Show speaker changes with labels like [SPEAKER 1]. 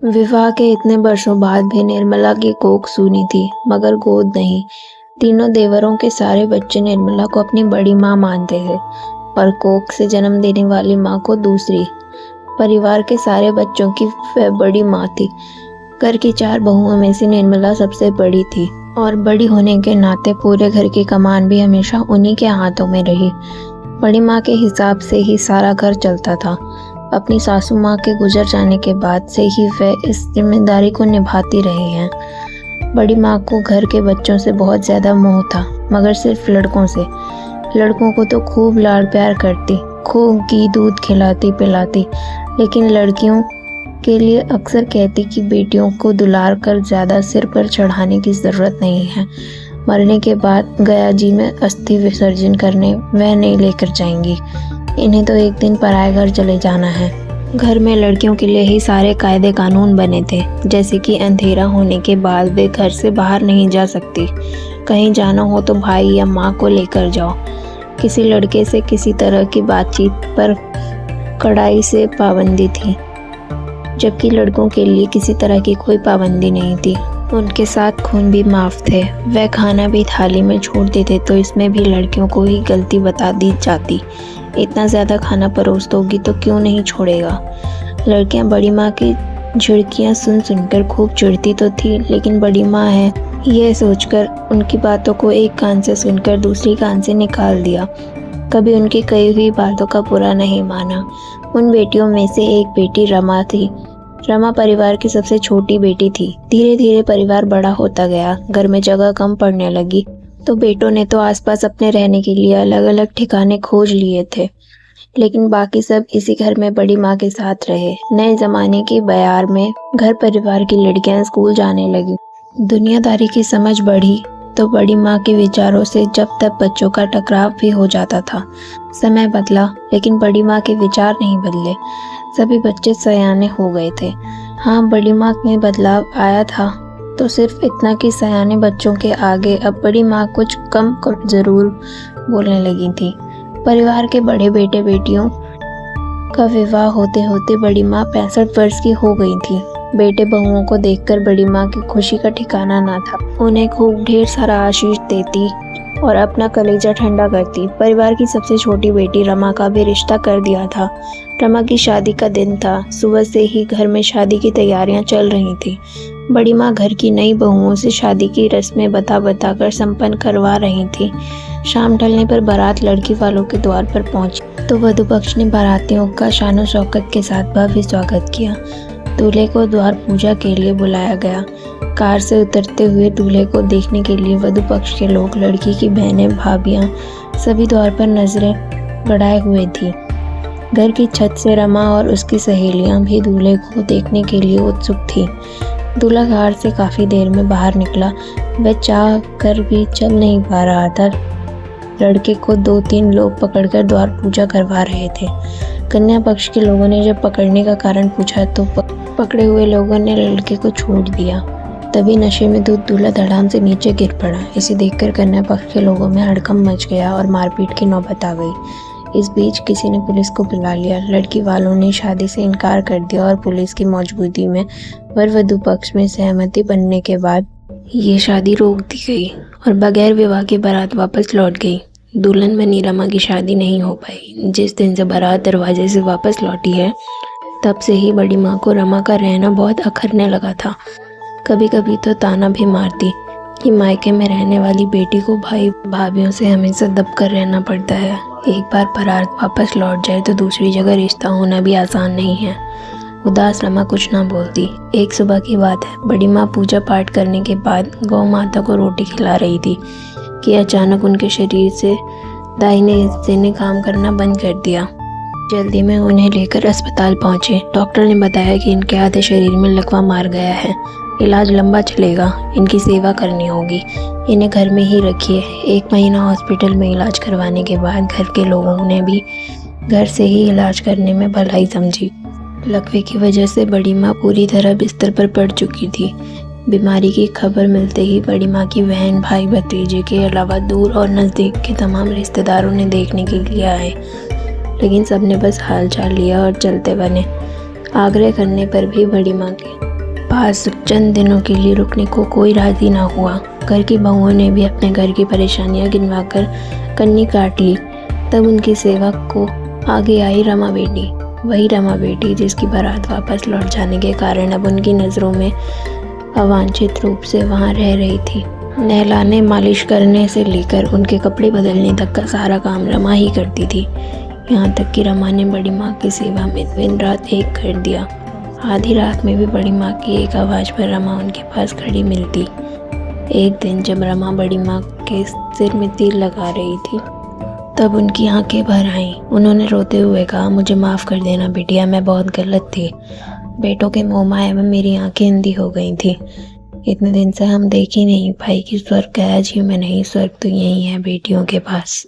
[SPEAKER 1] विवाह के इतने वर्षों बाद भी निर्मला की कोख सूनी थी, मगर गोद नहीं। तीनों देवरों के सारे बच्चे निर्मला को अपनी बड़ी माँ मानते थे और कोख से जन्म देने वाली माँ को दूसरी। परिवार के सारे बच्चों की वह बड़ी माँ थी। घर की 4 बहुओं में से निर्मला सबसे बड़ी थी और बड़ी होने के नाते पूरे घर की कमान भी हमेशा उन्हीं के हाथों में रही। बड़ी माँ के हिसाब से ही सारा घर चलता था। अपनी सासू माँ के गुजर जाने के बाद से ही वह इस जिम्मेदारी को निभाती रही हैं। बड़ी माँ को घर के बच्चों से बहुत ज़्यादा मोह था, मगर सिर्फ लड़कों से। लड़कों को तो खूब लाड प्यार करती, खूब घी दूध खिलाती पिलाती, लेकिन लड़कियों के लिए अक्सर कहती कि बेटियों को दुलार कर ज़्यादा सिर पर चढ़ाने की ज़रूरत नहीं है। मरने के बाद गया जी में अस्थि विसर्जन करने वह नहीं लेकर जाएंगी। इन्हें तो एक दिन पराए घर चले जाना है। घर में लड़कियों के लिए ही सारे कायदे कानून बने थे, जैसे कि अंधेरा होने के बाद वे घर से बाहर नहीं जा सकती। कहीं जाना हो तो भाई या माँ को लेकर जाओ। किसी लड़के से किसी तरह की बातचीत पर कड़ाई से पाबंदी थी, जबकि लड़कों के लिए किसी तरह की कोई पाबंदी नहीं थी। उनके साथ खून भी माफ थे। वह खाना भी थाली में छोड़ देते तो इसमें भी लड़कियों को ही गलती बता दी जाती। इतना ज़्यादा खाना परोस दोगी तो क्यों नहीं छोड़ेगा। लड़कियां बड़ी माँ की झिड़कियाँ सुन सुनकर खूब चिढ़ती तो थी, लेकिन बड़ी माँ है यह सोचकर उनकी बातों को एक कान से सुनकर दूसरी कान से निकाल दिया। कभी उनकी कही हुई बातों का बुरा नहीं माना। उन बेटियों में से एक बेटी रमा थी। रमा परिवार की सबसे छोटी बेटी थी। धीरे धीरे परिवार बड़ा होता गया, घर में जगह कम पड़ने लगी, तो बेटों ने तो आसपास अपने रहने के लिए अलग अलग ठिकाने खोज लिए थे, लेकिन बाकी सब इसी घर में बड़ी माँ के साथ रहे। नए जमाने की बयार में घर परिवार की लड़कियां स्कूल जाने लगी। दुनियादारी की समझ बढ़ी तो बड़ी माँ के विचारों से जब तक बच्चों का टकराव भी हो जाता था। समय बदला, लेकिन बड़ी माँ के विचार नहीं बदले। सभी बच्चे सयाने हो गए थे। हाँ, बड़ी माँ में बदलाव आया था, तो सिर्फ इतना कि सयाने बच्चों के आगे अब बड़ी माँ कुछ कम जरूर बोलने लगी थी। परिवार के बड़े बेटे बेटियों का विवाह होते होते बड़ी माँ 65 वर्ष की हो गई थी। बेटे बहुओं को देखकर बड़ी माँ की खुशी का ठिकाना ना था। उन्हें खूब ढेर सारा आशीष देती और अपना कलेजा ठंडा करती। परिवार की सबसे छोटी बेटी रमा का भी रिश्ता कर दिया था। रमा की शादी का दिन था। सुबह से ही घर में शादी की तैयारियां चल रही थी। बड़ी माँ घर की नई बहुओं से शादी की रस्में बता कर संपन्न करवा रही थी। शाम ढलने पर बारात लड़की वालों के द्वार पर पहुंची तो वधू पक्ष ने बारातियों का शानो शौकत के साथ भव्य स्वागत किया। दूल्हे को द्वार पूजा के लिए बुलाया गया। कार से उतरते हुए दूल्हे को देखने के लिए वधू पक्ष के लोग, लड़की की बहनें, भाभियां सभी द्वार पर नजरें गड़ाए हुए थी। घर की छत से रमा और उसकी सहेलियां भी दूल्हे को देखने के लिए उत्सुक थी। दूल्हा कार से काफी देर में बाहर निकला। वह चाह कर भी चल नहीं पा रहा था। लड़के को 2-3 लोग पकड़कर द्वार पूजा करवा रहे थे। कन्या पक्ष के लोगों ने जब पकड़ने का कारण पूछा तो पकड़े हुए लोगों ने लड़के को छोड़ दिया। तभी नशे में दूल्हा धड़ाम से नीचे गिर पड़ा। इसे देखकर कन्या पक्ष के लोगों में हड़कंप मच गया और मारपीट की नौबत आ गई। इस बीच किसी ने पुलिस को बुला लिया। लड़की वालों ने शादी से इनकार कर दिया और पुलिस की मौजूदगी में वर वधू पक्ष में सहमति बनने के बाद ये शादी रोक दी गई और बगैर विवाह की बारात वापस लौट गई। दुल्हन बनी रमा की शादी नहीं हो पाई। जिस दिन से बारात दरवाजे से वापस लौटी है, तब से ही बड़ी माँ को रमा का रहना बहुत अखरने लगा था। कभी कभी तो ताना भी मारती कि मायके में रहने वाली बेटी को भाई भाभीयों से हमेशा दब कर रहना पड़ता है। एक बार बारात वापस लौट जाए तो दूसरी जगह रिश्ता होना भी आसान नहीं है। उदास रमा कुछ ना बोलती। एक सुबह की बात है, बड़ी माँ पूजा पाठ करने के बाद गौ माता को रोटी खिला रही थी कि अचानक उनके शरीर से दाहिने हिस्से ने काम करना बंद कर दिया। जल्दी में उन्हें लेकर अस्पताल पहुंचे। डॉक्टर ने बताया कि इनके आधे शरीर में लकवा मार गया है। इलाज लंबा चलेगा, इनकी सेवा करनी होगी, इन्हें घर में ही रखिए। 1 महीना हॉस्पिटल में इलाज करवाने के बाद घर के लोगों ने भी घर से ही इलाज करने में भलाई समझी। लकवे की वजह से बड़ी माँ पूरी तरह बिस्तर पर पड़ चुकी थी। बीमारी की खबर मिलते ही बड़ी माँ की बहन, भाई, भतीजे के अलावा दूर और नज़दीक के तमाम रिश्तेदारों ने देखने के लिए आए, लेकिन सबने बस हाल चाल लिया और चलते बने। आग्रह करने पर भी बड़ी माँ के पास चंद दिनों के लिए रुकने को कोई राजी ना हुआ। घर की बहुओं ने भी अपने घर की परेशानियां गिनवाकर कन्नी काट ली। तब उनकी सेवा को आगे आई रमा बेटी, वही रमा बेटी जिसकी बारात वापस लौट जाने के कारण अब उनकी नज़रों में अवांछित रूप से वहाँ रह रही थी। नहलाने मालिश करने से लेकर उनके कपड़े बदलने तक का सारा काम रमा ही करती थी। यहाँ तक कि रमा ने बड़ी माँ की सेवा में दिन रात एक कर दिया। आधी रात में भी बड़ी माँ की एक आवाज़ पर रमा उनके पास खड़ी मिलती। एक दिन जब रमा बड़ी माँ के सिर में तेल लगा रही थी तब उनकी आंखें भर आईं। उन्होंने रोते हुए कहा, मुझे माफ़ कर देना बिटिया, मैं बहुत गलत थी। बेटों के मोह माया में मेरी आंखें अंधी हो गई थी। इतने दिन से हम देख ही नहीं पाई कि स्वर्ग गया जी में नहीं, स्वर्ग तो यही है बेटियों के पास।